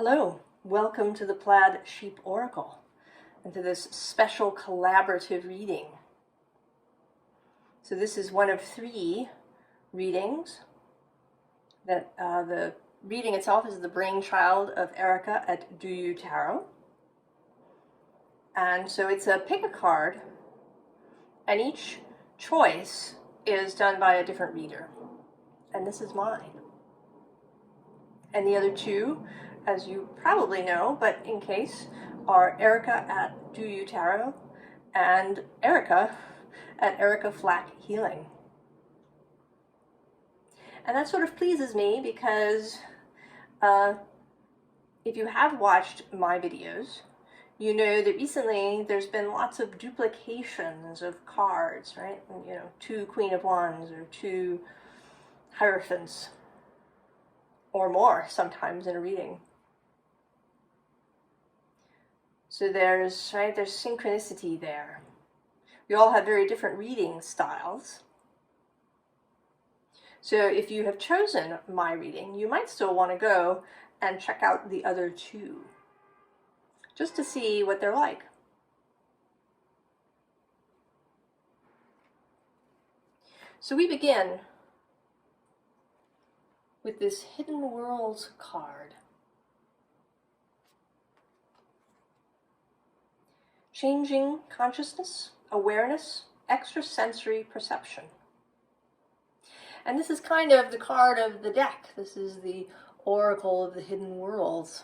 Hello, welcome to the Plaid Sheep Oracle and to this special collaborative reading. So this is one of 3 readings. That the reading itself is the brainchild of Erica at Do You Tarot. And so it's a pick a card, and each choice is done by a different reader. And this is mine. And the other 2, as you probably know, but in case, are Erica at Do You Tarot and Erica at Erica Flack Healing. And that sort of pleases me because if you have watched my videos, you know that recently there's been lots of duplications of cards, right? You know, 2 Queen of Wands or 2 Hierophants or more sometimes in a reading. So there's synchronicity there. We all have very different reading styles. So if you have chosen my reading, you might still want to go and check out the other 2, just to see what they're like. So we begin with this Hidden Worlds card. Changing consciousness, awareness, extrasensory perception. And this is kind of the card of the deck. This is the Oracle of the Hidden Worlds.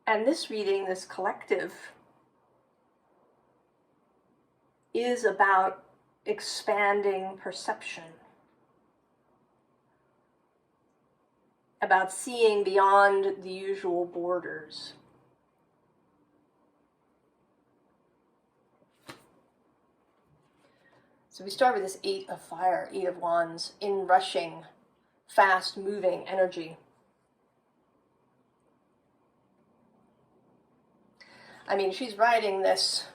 And this reading, this collective, is about expanding perception, about seeing beyond the usual borders. So we start with this 8 of Fire, 8 of Wands, inrushing, fast-moving energy. I mean, she's riding this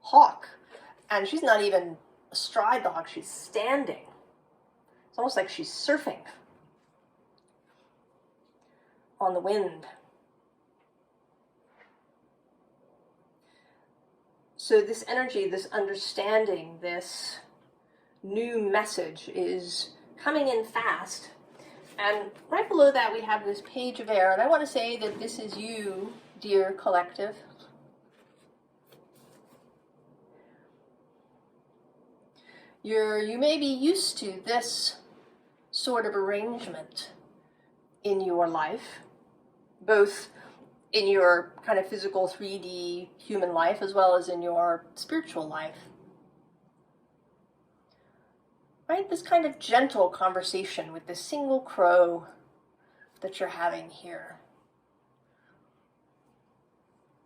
hawk, and she's not even astride the hawk, she's standing. It's almost like she's surfing on the wind. So this energy, this understanding, this new message is coming in fast. And right below that we have this Page of Air, and I want to say that this is you, dear collective. You may be used to this sort of arrangement in your life, both in your kind of physical 3D human life as well as in your spiritual life. Right? This kind of gentle conversation with this single crow that you're having here.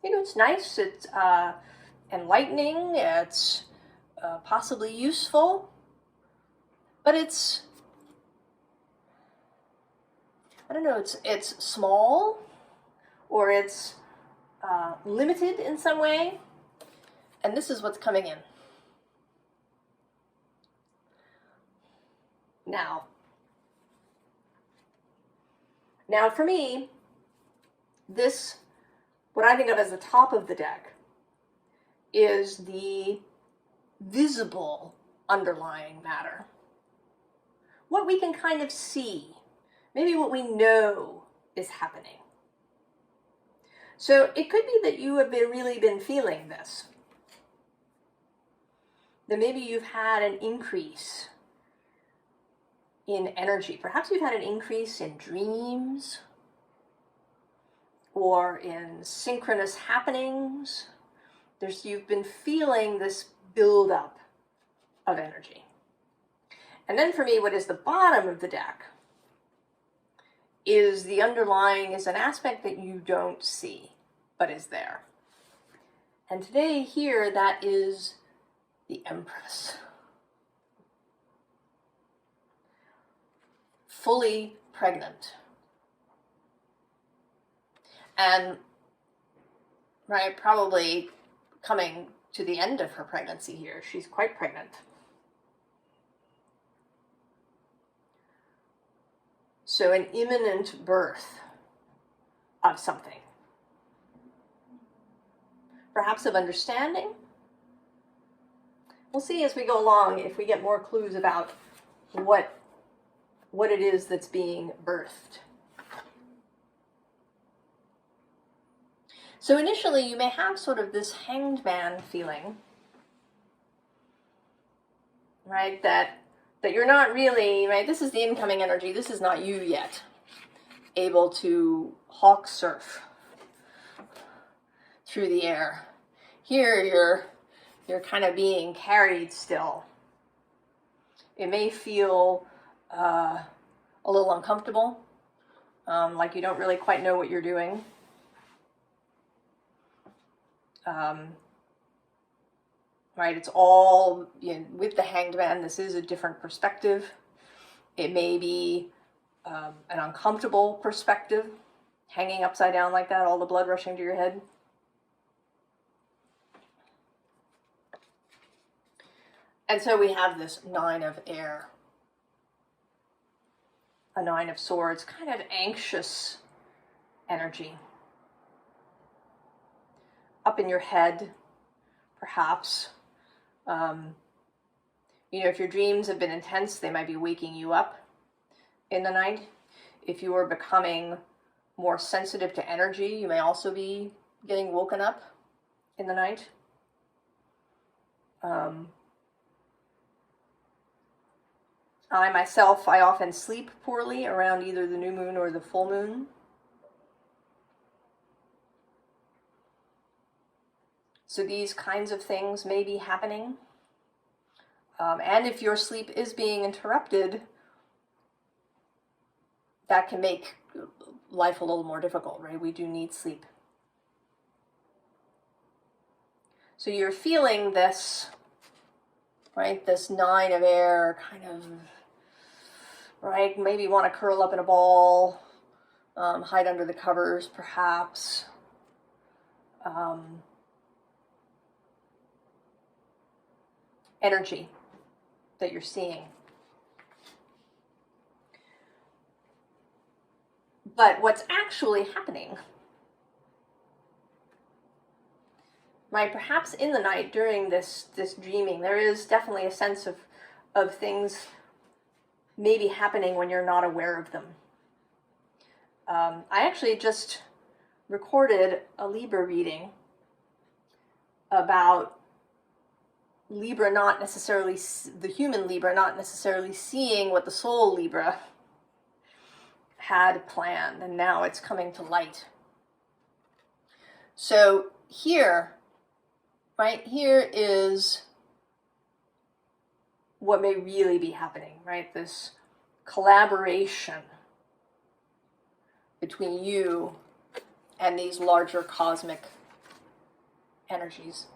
You know, it's nice, it's enlightening, it's possibly useful, but it's, I don't know, it's small, or it's limited in some way, and this is what's coming in. Now for me, this, what I think of as the top of the deck, is the visible underlying matter. What we can kind of see, maybe what we know is happening. So it could be that you have really been feeling this. That maybe you've had an increase in energy. Perhaps you've had an increase in dreams or in synchronous happenings. You've been feeling this buildup of energy. And then for me, what is the bottom of the deck is the underlying, is an aspect that you don't see, but is there. And today here, that is the Empress. Fully pregnant. And, right, probably coming to the end of her pregnancy here. She's quite pregnant. So an imminent birth of something. Perhaps of understanding. We'll see as we go along if we get more clues about what it is that's being birthed. So initially you may have sort of this hanged man feeling, right? That you're not really, right? This is the incoming energy. This is not you yet, able to hawk surf through the air. Here you're kind of being carried still. It may feel a little uncomfortable, like you don't really quite know what you're doing. Right, it's all, you know, with the Hanged Man, this is a different perspective. It may be an uncomfortable perspective, hanging upside down like that, all the blood rushing to your head. And so we have this Nine of Air. A Nine of Swords, kind of anxious energy. Up in your head, perhaps. You know, if your dreams have been intense, they might be waking you up in the night. If you are becoming more sensitive to energy, you may also be getting woken up in the night. I often sleep poorly around either the new moon or the full moon. So these kinds of things may be happening. And if your sleep is being interrupted, that can make life a little more difficult, right? We do need sleep. So you're feeling this, right? This Nine of Air kind of, right? Maybe want to curl up in a ball, hide under the covers, perhaps. Energy that you're seeing. But what's actually happening, right? Perhaps in the night during this dreaming, there is definitely a sense of things maybe happening when you're not aware of them. I actually just recorded a Libra reading about Libra not necessarily, the human Libra not necessarily seeing what the soul Libra had planned, and now it's coming to light. So here, right, here is what may really be happening, right? This collaboration between you and these larger cosmic energies.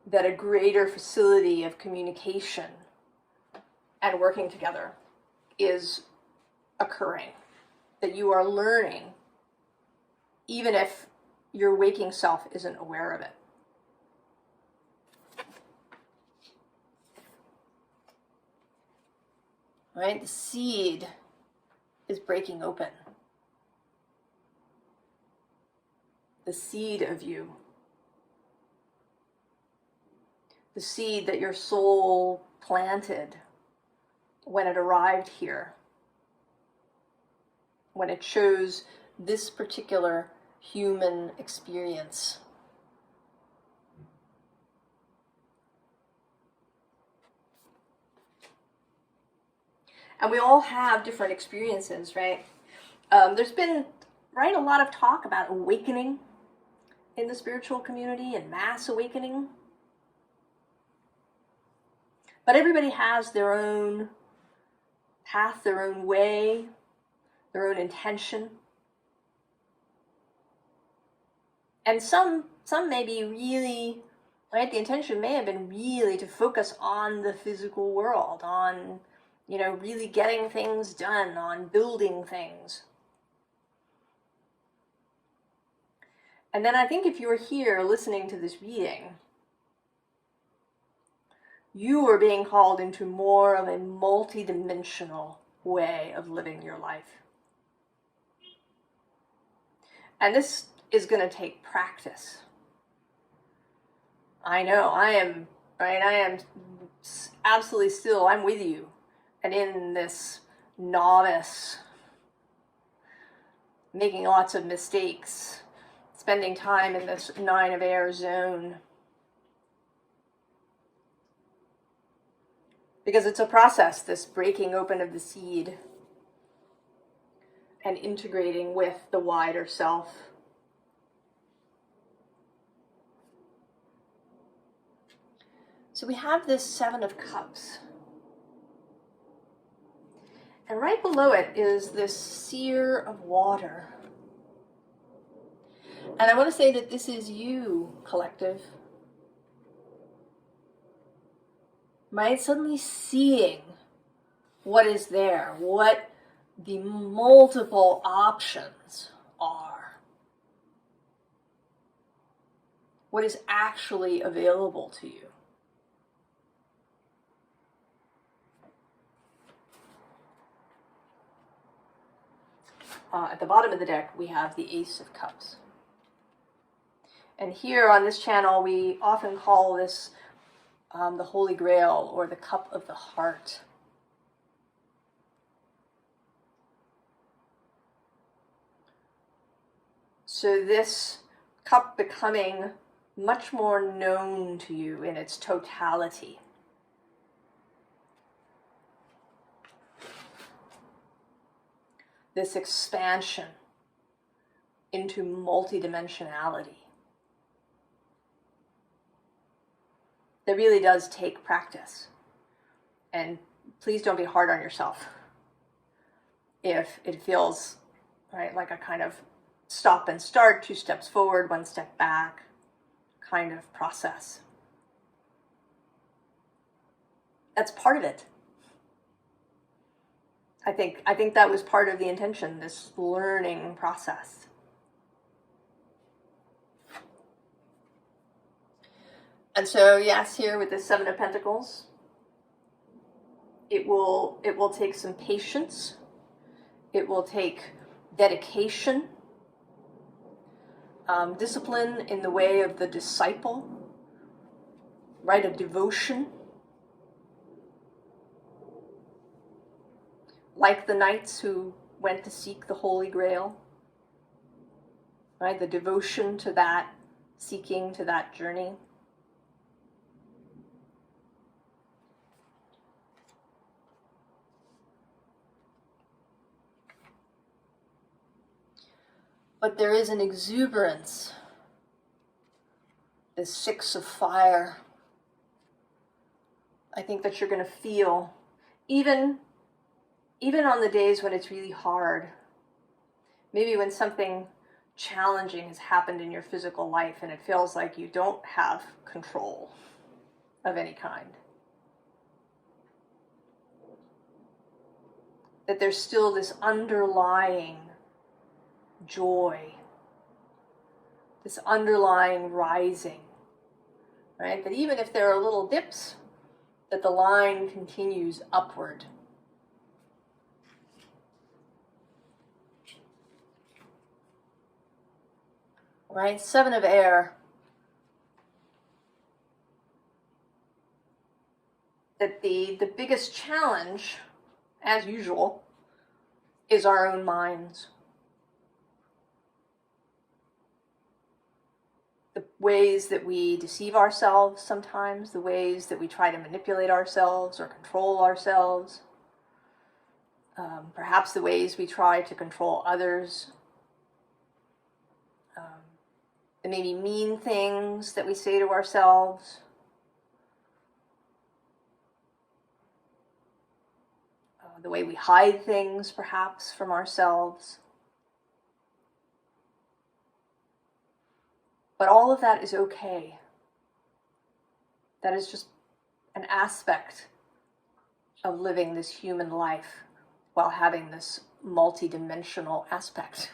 That a greater facility of communication and working together is occurring. That you are learning, even if your waking self isn't aware of it. Right? The seed is breaking open. The seed of you. The seed that your soul planted when it arrived here. When it chose this particular human experience. And we all have different experiences, right? There's been, right, a lot of talk about awakening in the spiritual community and mass awakening. But everybody has their own path, their own way, their own intention. And some may be really, right, the intention may have been really to focus on the physical world, on, you know, really getting things done, on building things. And then I think if you're here listening to this reading, You are being called into more of a multi-dimensional way of living your life. And this is going to take practice. I know, I am absolutely still, I'm with you. And in this novice, making lots of mistakes, spending time in this 9 of air zone. Because it's a process, this breaking open of the seed and integrating with the wider self. So we have this 7 of Cups. And right below it is this seer of water. And I want to say that this is you, collective. Right? Suddenly seeing what is there, what the multiple options are. What is actually available to you. At the bottom of the deck, we have the Ace of Cups. And here on this channel, we often call this the Holy Grail, or the Cup of the Heart. So this cup becoming much more known to you in its totality. This expansion into multidimensionality. That really does take practice. And please don't be hard on yourself if it feels, right, like a kind of stop and start, 2 steps forward, 1 step back kind of process. That's part of it. I think that was part of the intention, this learning process. And so, yes, here with the 7 of Pentacles, it will take some patience. It will take dedication, discipline in the way of the disciple, right, of devotion. Like the knights who went to seek the Holy Grail, right? The devotion to that, seeking to that journey. But there is an exuberance, this 6 of fire. I think that you're going to feel, even on the days when it's really hard, maybe when something challenging has happened in your physical life and it feels like you don't have control of any kind, that there's still this underlying joy, this underlying rising, right? That even if there are little dips, that the line continues upward. Right? 7 of air. That the biggest challenge, as usual, is our own minds. The ways that we deceive ourselves sometimes, the ways that we try to manipulate ourselves or control ourselves, perhaps the ways we try to control others. The maybe mean things that we say to ourselves. The way we hide things, perhaps, from ourselves. But all of that is okay. That is just an aspect of living this human life while having this multidimensional aspect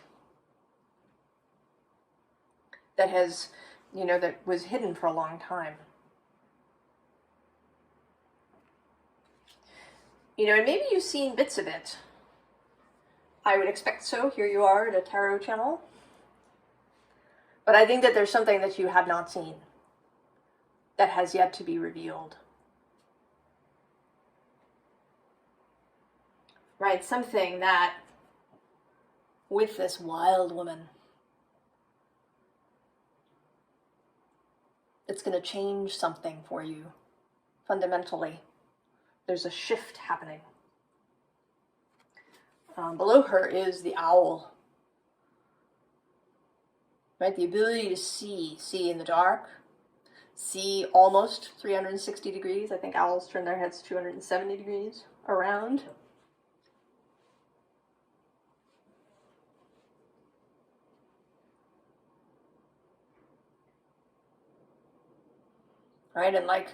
that has, that was hidden for a long time. You know, and maybe you've seen bits of it. I would expect so. Here you are at a tarot channel. But I think that there's something that you have not seen that has yet to be revealed. Right? Something that, with this wild woman, it's going to change something for you fundamentally. There's a shift happening. Below her is the owl. Right? The ability to see in the dark, see almost 360 degrees. I think owls turn their heads 270 degrees around. Right? And like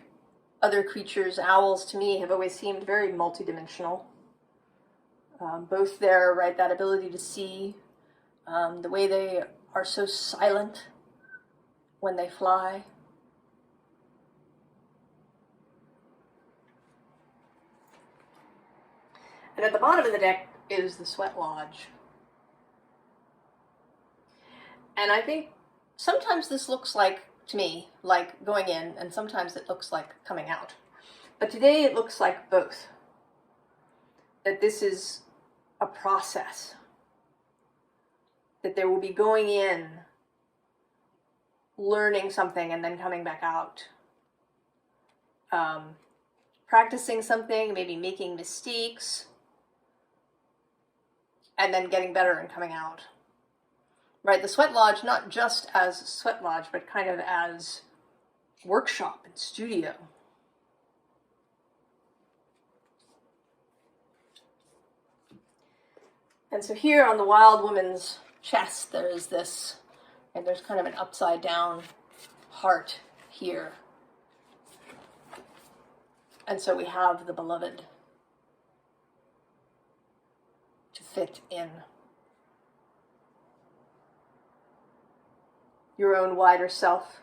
other creatures, owls to me have always seemed very multidimensional. Both their, right, that ability to see, the way they are so silent when they fly. And at the bottom of the deck is the Sweat Lodge. And I think sometimes this looks like, to me, like going in, and sometimes it looks like coming out. But today it looks like both. That this is a process. That there will be going in, learning something, and then coming back out. Practicing something, maybe making mistakes, and then getting better and coming out. Right, the Sweat Lodge, not just as Sweat Lodge, but kind of as workshop and studio. And so here on the wild woman's chest, there is this, and there's kind of an upside down heart here. And so we have the beloved to fit in. Your own wider self,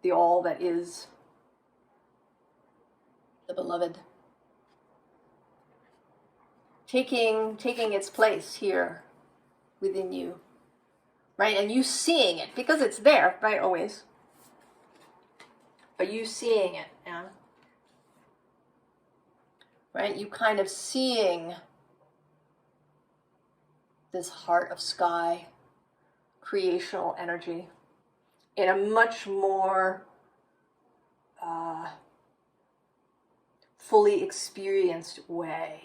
the all that is the beloved. Taking its place here within you, right? And you seeing it, because it's there, right, always. But you seeing it, yeah? Right? You kind of seeing this heart of sky, creational energy, in a much more fully experienced way.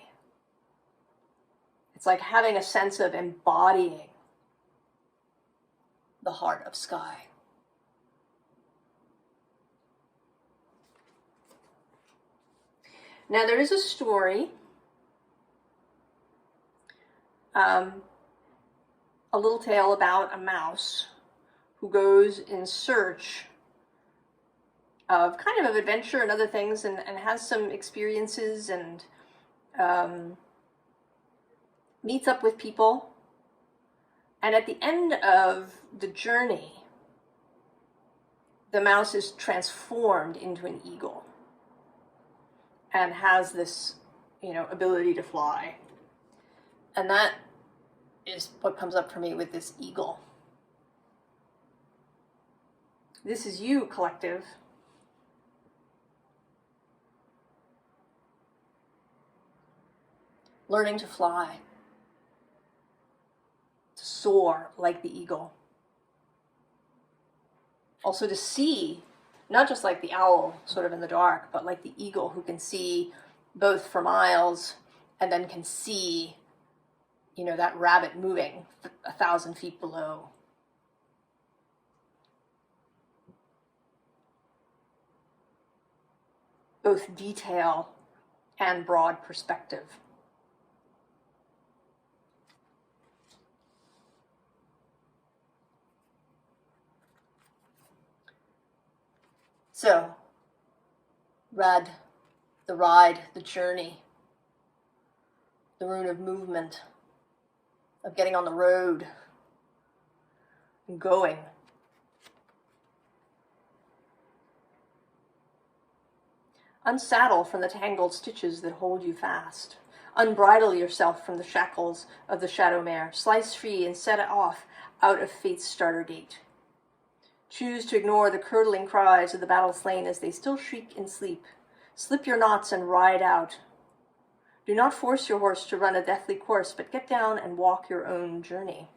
It's like having a sense of embodying the heart of sky. Now there is a story, a little tale about a mouse who goes in search of kind of adventure and other things, and has some experiences, and meets up with people. And at the end of the journey, the mouse is transformed into an eagle and has this, ability to fly. And that is what comes up for me with this eagle. This is you, collective. Learning to fly. To soar like the eagle. Also to see, not just like the owl sort of in the dark, but like the eagle who can see both for miles and then can see, that rabbit moving 1,000 feet below. Both detail and broad perspective. So, the ride, the journey, the rune of movement, of getting on the road and going. Unsaddle from the tangled stitches that hold you fast. Unbridle yourself from the shackles of the shadow mare. Slice free and set it off out of fate's starter gate. Choose to ignore the curdling cries of the battle slain as they still shriek in sleep. Slip your knots and ride out. Do not force your horse to run a deathly course, but get down and walk your own journey.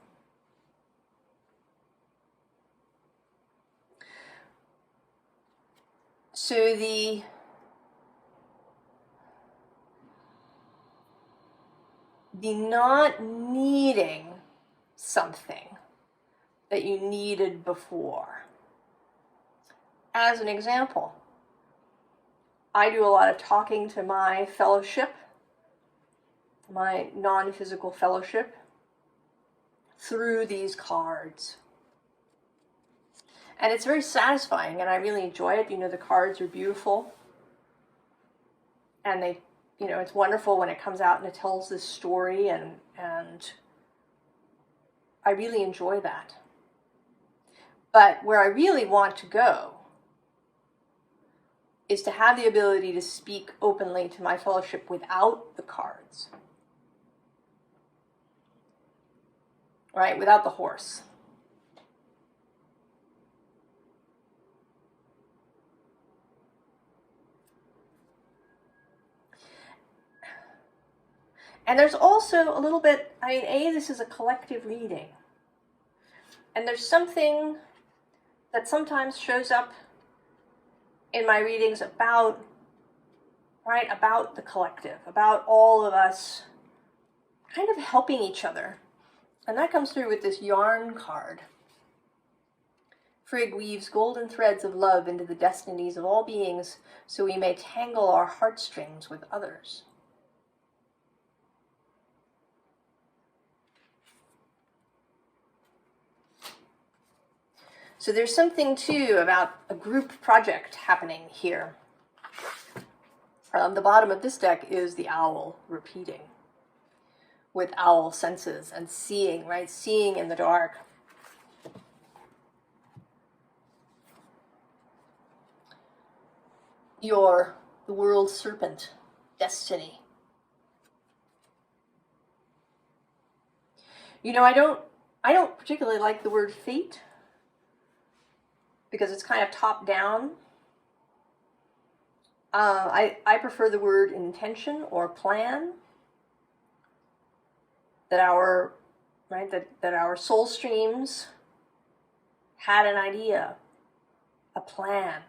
So the not needing something that you needed before. As an example, I do a lot of talking to my fellowship, my non-physical fellowship, through these cards. And it's very satisfying, and I really enjoy it. You know, the cards are beautiful. And they, you know, it's wonderful when it comes out and it tells this story, and I really enjoy that. But where I really want to go is to have the ability to speak openly to my fellowship without the cards. Right? Without the horse. And there's also a little bit, I mean, this is a collective reading. And there's something that sometimes shows up in my readings about, right, about the collective, about all of us kind of helping each other. And that comes through with this yarn card. Frigg weaves golden threads of love into the destinies of all beings so we may tangle our heartstrings with others. So there's something, too, about a group project happening here. The bottom of this deck is the owl repeating with owl senses and seeing, right? Seeing in the dark. You're the world serpent, destiny. You know, I don't particularly like the word fate, because it's kind of top down. I prefer the word intention or plan. That our soul streams had an idea, a plan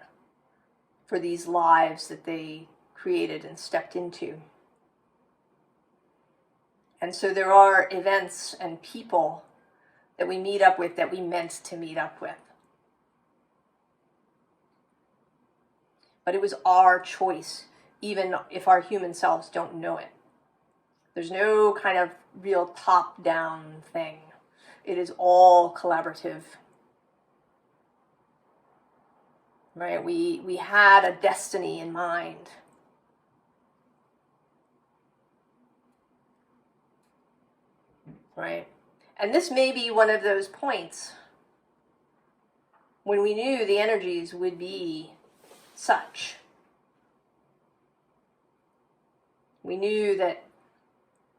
for these lives that they created and stepped into. And so there are events and people that we meet up with that we meant to meet up with. But it was our choice, even if our human selves don't know it. There's no kind of real top-down thing. It is all collaborative. Right? We had a destiny in mind. Right? And this may be one of those points when we knew the energies would be such. We knew that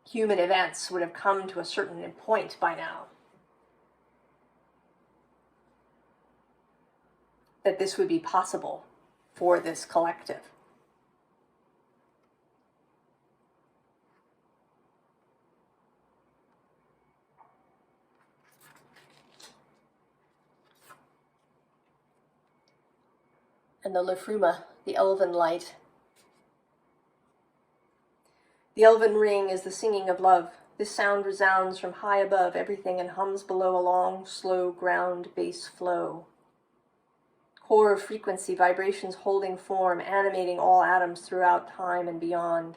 human events would have come to a certain point by now. That this would be possible for this collective. And the Liffruma, the elven light. The elven ring is the singing of love. This sound resounds from high above everything and hums below a long, slow ground bass flow. Core of frequency, vibrations holding form, animating all atoms throughout time and beyond.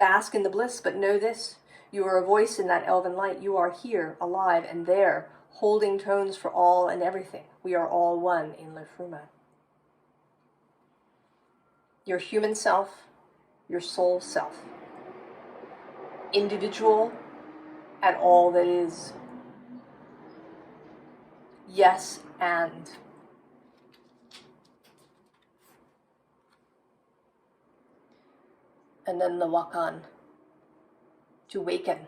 Bask in the bliss, but know this. You are a voice in that elven light. You are here, alive, and there, holding tones for all and everything. We are all one in Liffruma. Your human self, your soul self. Individual and all that is. Yes, and. And then the wakan, to waken.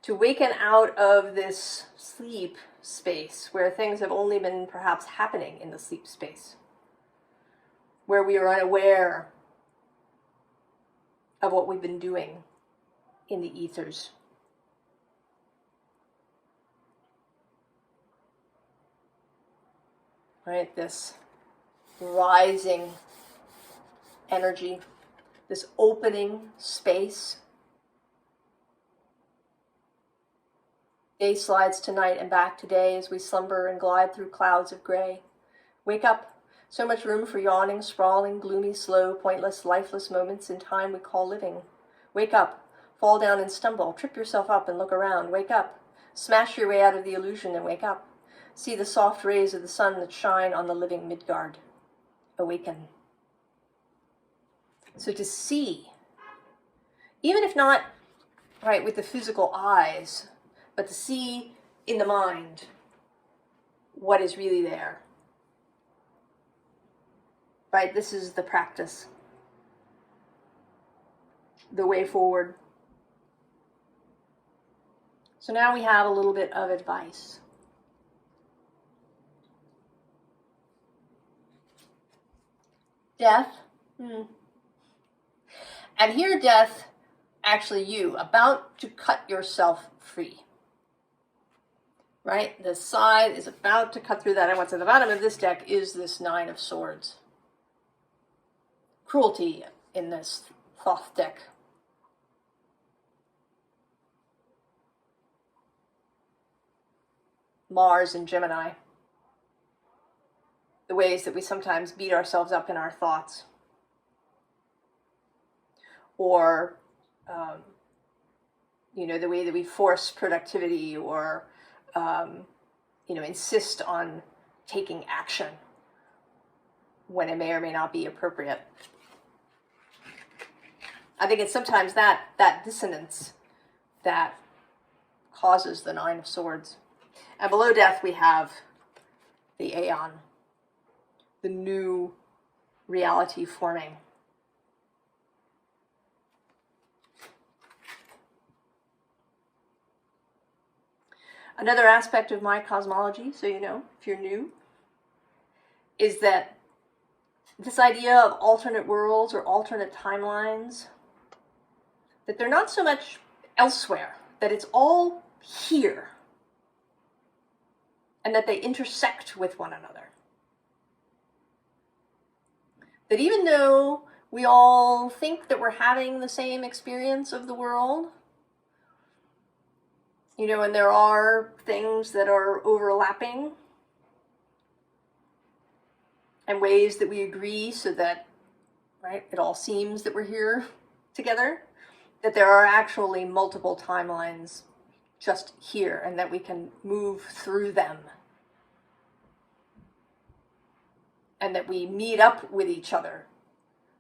To waken out of this sleep space where things have only been perhaps happening in the sleep space, where we are unaware of what we've been doing in the ethers. Right, this rising energy, this opening space. Day slides to night and back to day as we slumber and glide through clouds of gray. Wake up, so much room for yawning, sprawling, gloomy, slow, pointless, lifeless moments in time we call living. Wake up, fall down and stumble, trip yourself up and look around. Wake up, smash your way out of the illusion and wake up. See the soft rays of the sun that shine on the living Midgard. Awaken. So to see, even if not right with the physical eyes, but to see in the mind what is really there. Right, this is the practice, the way forward. So now we have a little bit of advice. Death. And here death, actually you, about to cut yourself free. Right? The side is about to cut through that. And what's at the bottom of this deck is this Nine of Swords. Cruelty in this Thoth deck. Mars and Gemini. The ways that we sometimes beat ourselves up in our thoughts. Or, the way that we force productivity or, insist on taking action when it may or may not be appropriate. I think it's sometimes that dissonance that causes the Nine of Swords. And below death we have the Aeon, the new reality forming. Another aspect of my cosmology, so you know, if you're new, is that this idea of alternate worlds or alternate timelines, that they're not so much elsewhere, that it's all here, and that they intersect with one another. That even though we all think that we're having the same experience of the world, and there are things that are overlapping and ways that we agree so that, right, it all seems that we're here together, that there are actually multiple timelines just here and that we can move through them. And that we meet up with each other,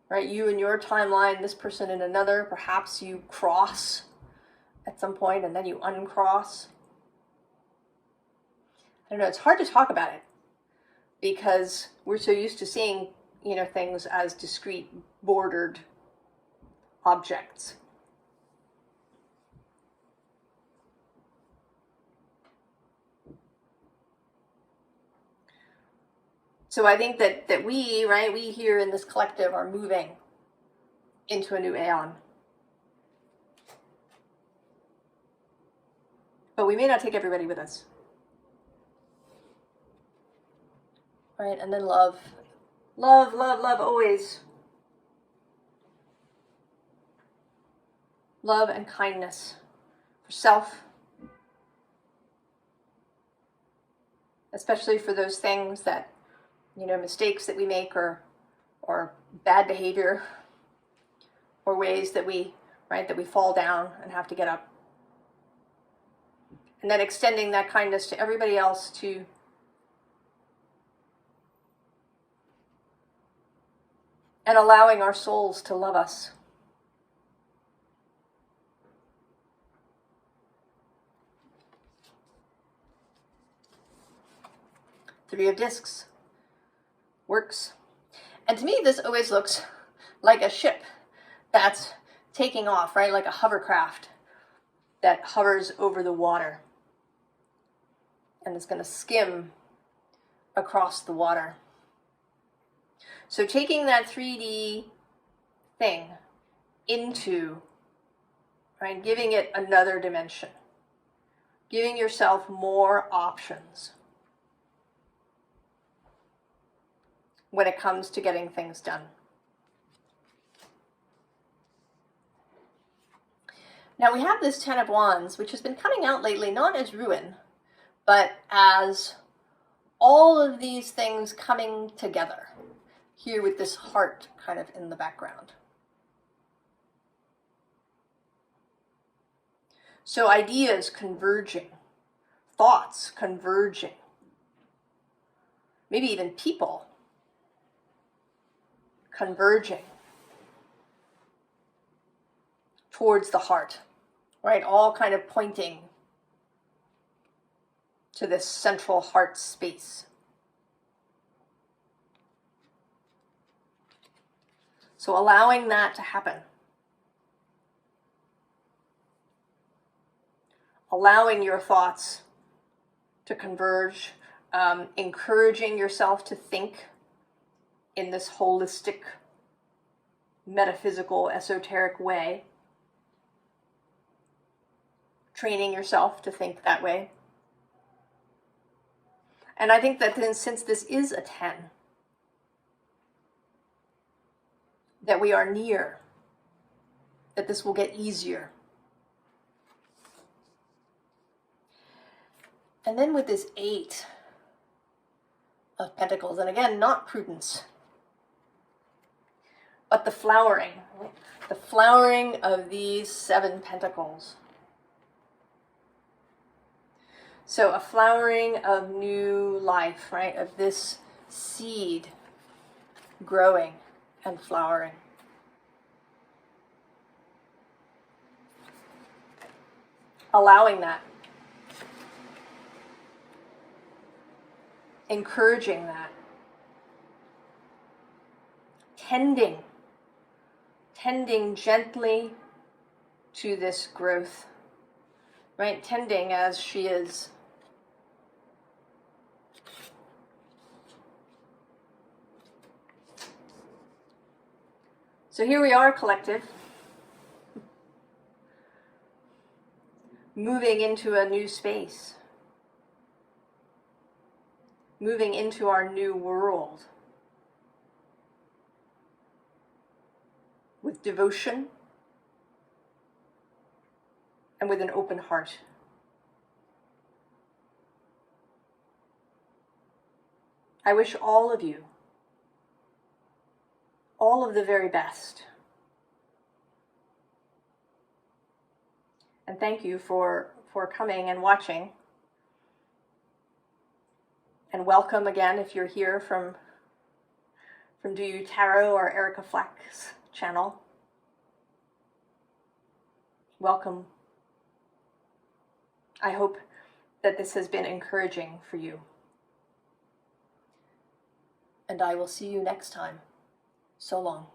right? You in your timeline, this person in another, perhaps you cross at some point and then you uncross. I don't know, it's hard to talk about it because we're so used to seeing, things as discrete, bordered objects. So I think that we here in this collective are moving into a new aeon. But we may not take everybody with us. Right, and then love. Love, love, love always. Love and kindness for self. Especially for those things that, mistakes that we make or bad behavior or ways that we fall down and have to get up. And then extending that kindness to everybody else too. And allowing our souls to love us. Three of Discs works. And to me, this always looks like a ship that's taking off, right? Like a hovercraft that hovers over the water and is going to skim across the water. So taking that 3D thing into, right, giving it another dimension, giving yourself more options when it comes to getting things done. Now we have this Ten of Wands, which has been coming out lately, not as ruin, but as all of these things coming together, here with this heart kind of in the background. So ideas converging, thoughts converging, maybe even people converging towards the heart, right? All kind of pointing to this central heart space. So allowing that to happen. Allowing your thoughts to converge, encouraging yourself to think in this holistic, metaphysical, esoteric way. Training yourself to think that way. And I think that then, since this is a 10, that we are near, that this will get easier. And then with this 8 of Pentacles, and again, not prudence, but the flowering of these 7 Pentacles. So a flowering of new life, right? Of this seed growing and flowering. Allowing that. Encouraging that. Tending gently to this growth, right? Tending as she is. So here we are, collective, moving into a new space, moving into our new world with devotion and with an open heart. I wish all of you all of the very best. And thank you for coming and watching. And welcome again if you're here from Do You Tarot or Erica Flack's channel. Welcome. I hope that this has been encouraging for you. And I will see you next time. So long.